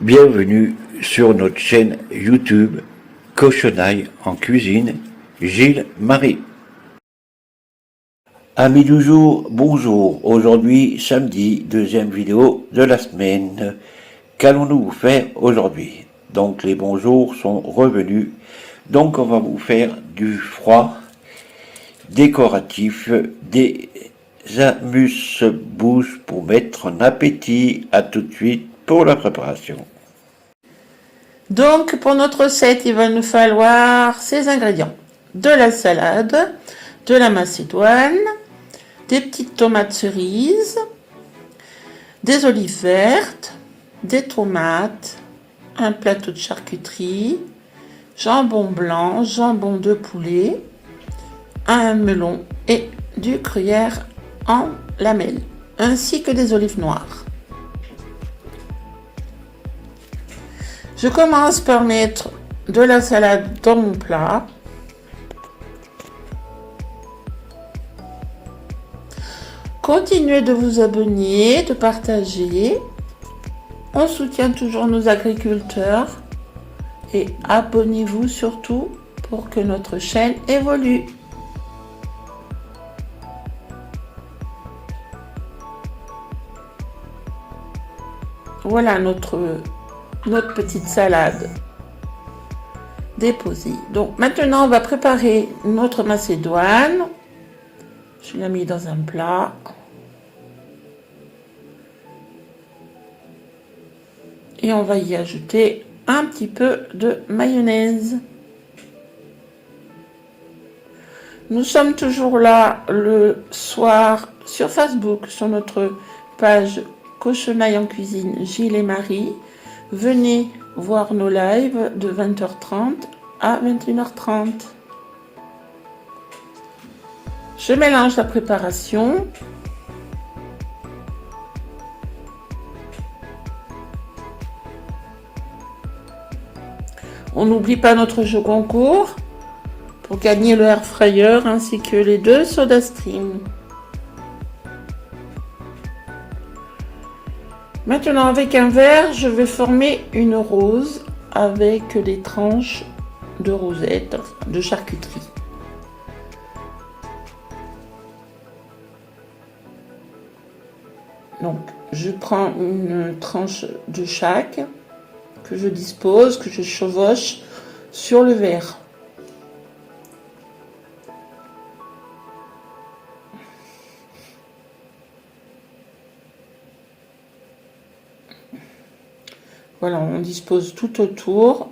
Bienvenue sur notre chaîne YouTube Cochonaille en cuisine, Gilles Marie. Amis du jour, bonjour. Aujourd'hui, samedi, deuxième vidéo de la semaine. Qu'allons-nous vous faire aujourd'hui? Donc les bonjours sont revenus. Donc on va vous faire du froid décoratif, des amuse-bouche pour mettre en appétit. À tout de suite pour la préparation. Donc pour notre recette, il va nous falloir ces ingrédients: de la salade, de la macédoine, des petites tomates cerises, des olives vertes, des tomates, un plateau de charcuterie, jambon blanc, jambon de poulet, un melon et du gruyère en lamelles, ainsi que des olives noires. Je commence par mettre de la salade dans mon plat. Continuez de vous abonner, de partager. On soutient toujours nos agriculteurs. Et abonnez-vous surtout pour que notre chaîne évolue. Voilà notre petite salade déposée. Donc maintenant on va préparer notre macédoine. Je l'ai mis dans un plat. Et on va y ajouter un petit peu de mayonnaise. Nous sommes toujours là le soir sur Facebook, sur notre page Cochonaille en cuisine Gilles et Marie. Venez voir nos lives de 20h30 à 21h30. Je mélange la préparation. On n'oublie pas notre jeu concours pour gagner le air fryer ainsi que les 2 SodaStream. Maintenant, avec un verre, je vais former une rose avec des tranches de rosette, de charcuterie. Donc, je prends une tranche de chaque que je dispose, que je chevauche sur le verre. Voilà, on dispose tout autour.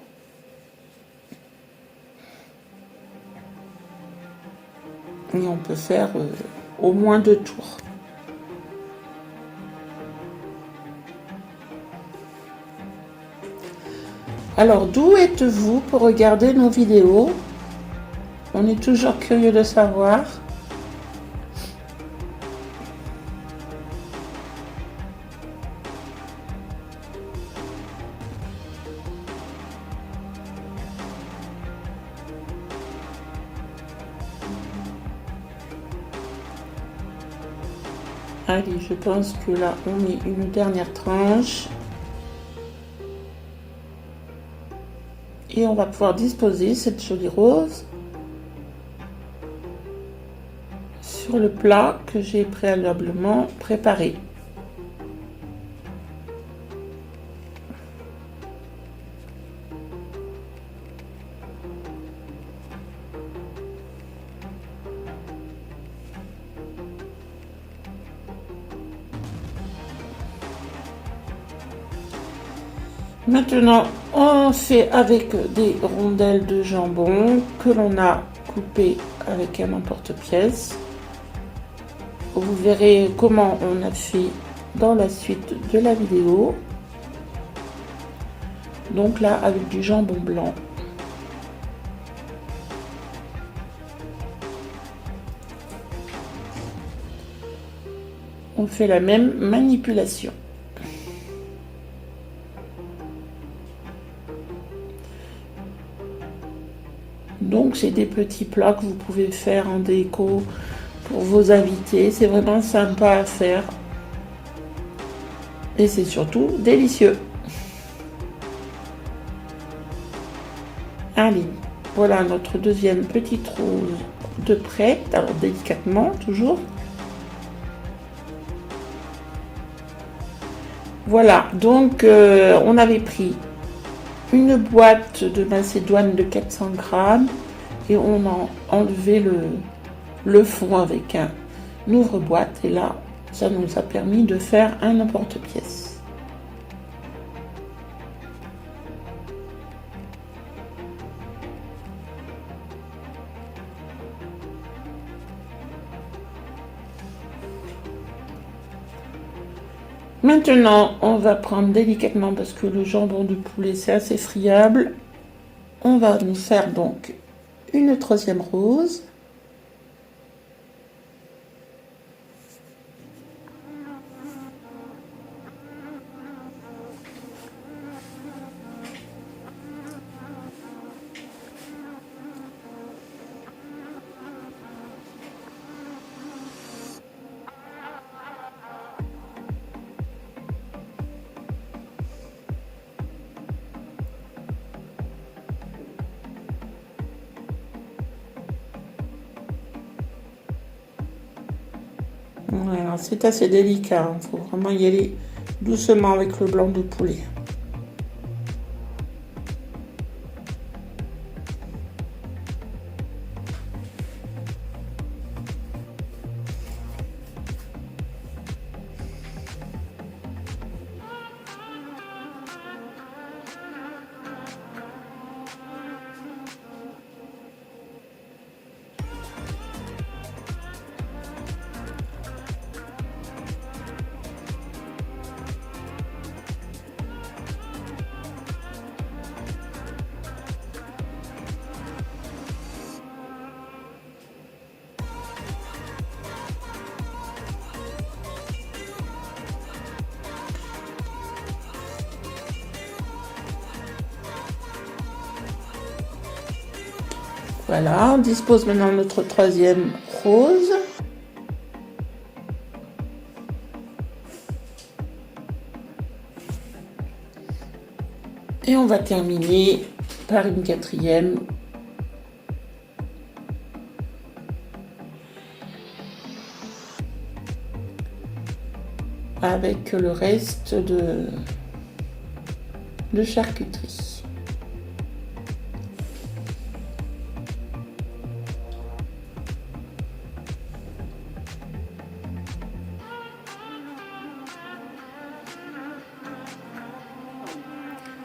Et on peut faire au moins 2 tours. Alors, d'où êtes-vous pour regarder nos vidéos? On est toujours curieux de savoir. Allez, je pense que là, on met une dernière tranche. Et on va pouvoir disposer cette jolie rose sur le plat que j'ai préalablement préparé. Maintenant, on fait avec des rondelles de jambon que l'on a coupées avec un emporte-pièce. Vous verrez comment on a fait dans la suite de la vidéo. Donc là, avec du jambon blanc. On fait la même manipulation. Donc c'est des petits plats que vous pouvez faire en déco pour vos invités. C'est vraiment sympa à faire. Et c'est surtout délicieux. Allez, voilà notre deuxième petite rose de prête, alors délicatement toujours. Voilà, donc on avait pris une boîte de macédoine de 400 grammes et on a enlevé le fond avec un ouvre-boîte et là, ça nous a permis de faire un emporte-pièce. Maintenant, on va prendre délicatement, parce que le jambon de poulet c'est assez friable, on va nous faire donc une troisième rose. Voilà, c'est assez délicat, il faut vraiment y aller doucement avec le blanc de poulet. Voilà, on dispose maintenant notre troisième rose. Et on va terminer par une quatrième. Avec le reste de charcuterie.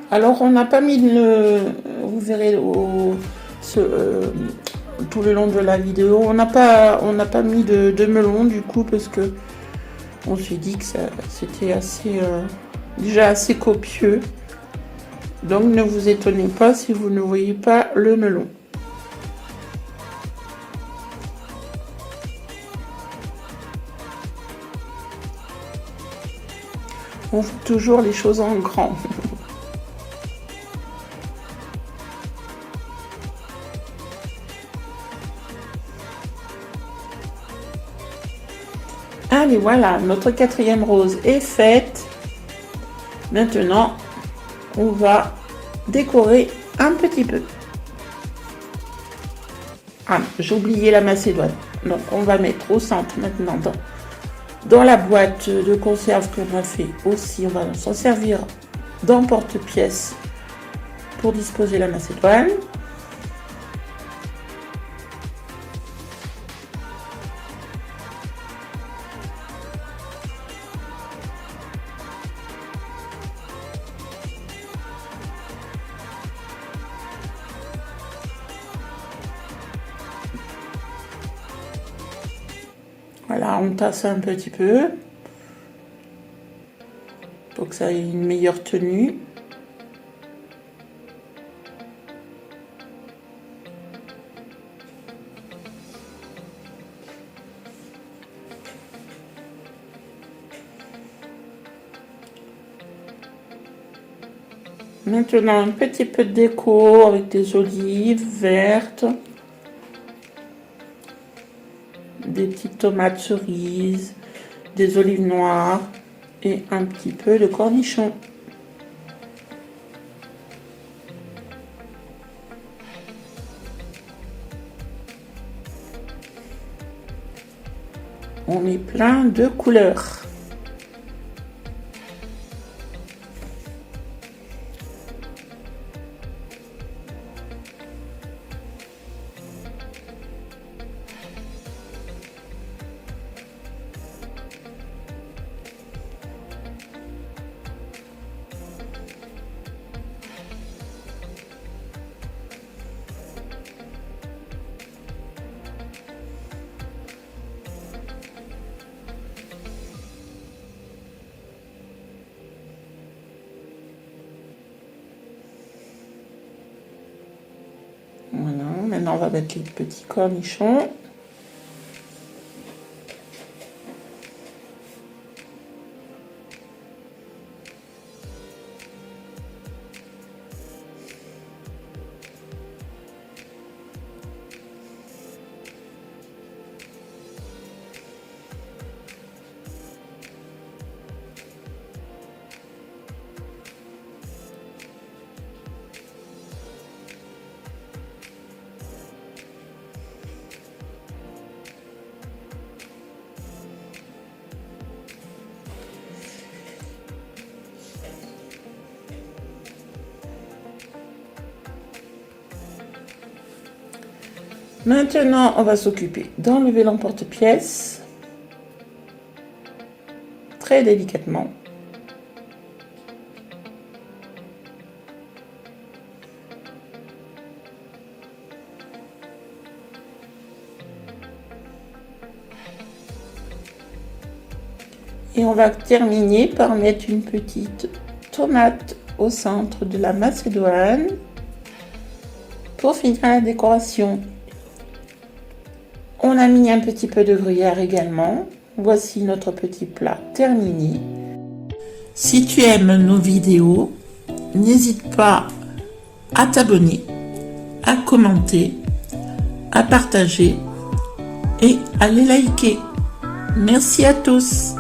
Alors on n'a pas mis vous verrez tout le long de la vidéo, on n'a pas mis de melon du coup parce que on s'est dit que c'était assez déjà assez copieux. Donc ne vous étonnez pas si vous ne voyez pas le melon. On fait toujours les choses en grand. Allez, voilà, notre quatrième rose est faite. Maintenant, on va décorer un petit peu. Ah, j'ai oublié la macédoine. Donc, on va mettre au centre maintenant dans la boîte de conserve qu'on a fait aussi. On va s'en servir d'emporte-pièce pour disposer la macédoine. Voilà, on tasse un petit peu pour que ça ait une meilleure tenue. Maintenant, un petit peu de déco avec des olives vertes, des petites tomates cerises, des olives noires et un petit peu de cornichons. On met plein de couleurs. Voilà, maintenant on va mettre les petits cornichons. Maintenant, on va s'occuper d'enlever l'emporte-pièce très délicatement. Et on va terminer par mettre une petite tomate au centre de la macédoine pour finir la décoration. On a mis un petit peu de gruyère également. Voici notre petit plat terminé. Si tu aimes nos vidéos, n'hésite pas à t'abonner, à commenter, à partager et à les liker. Merci à tous.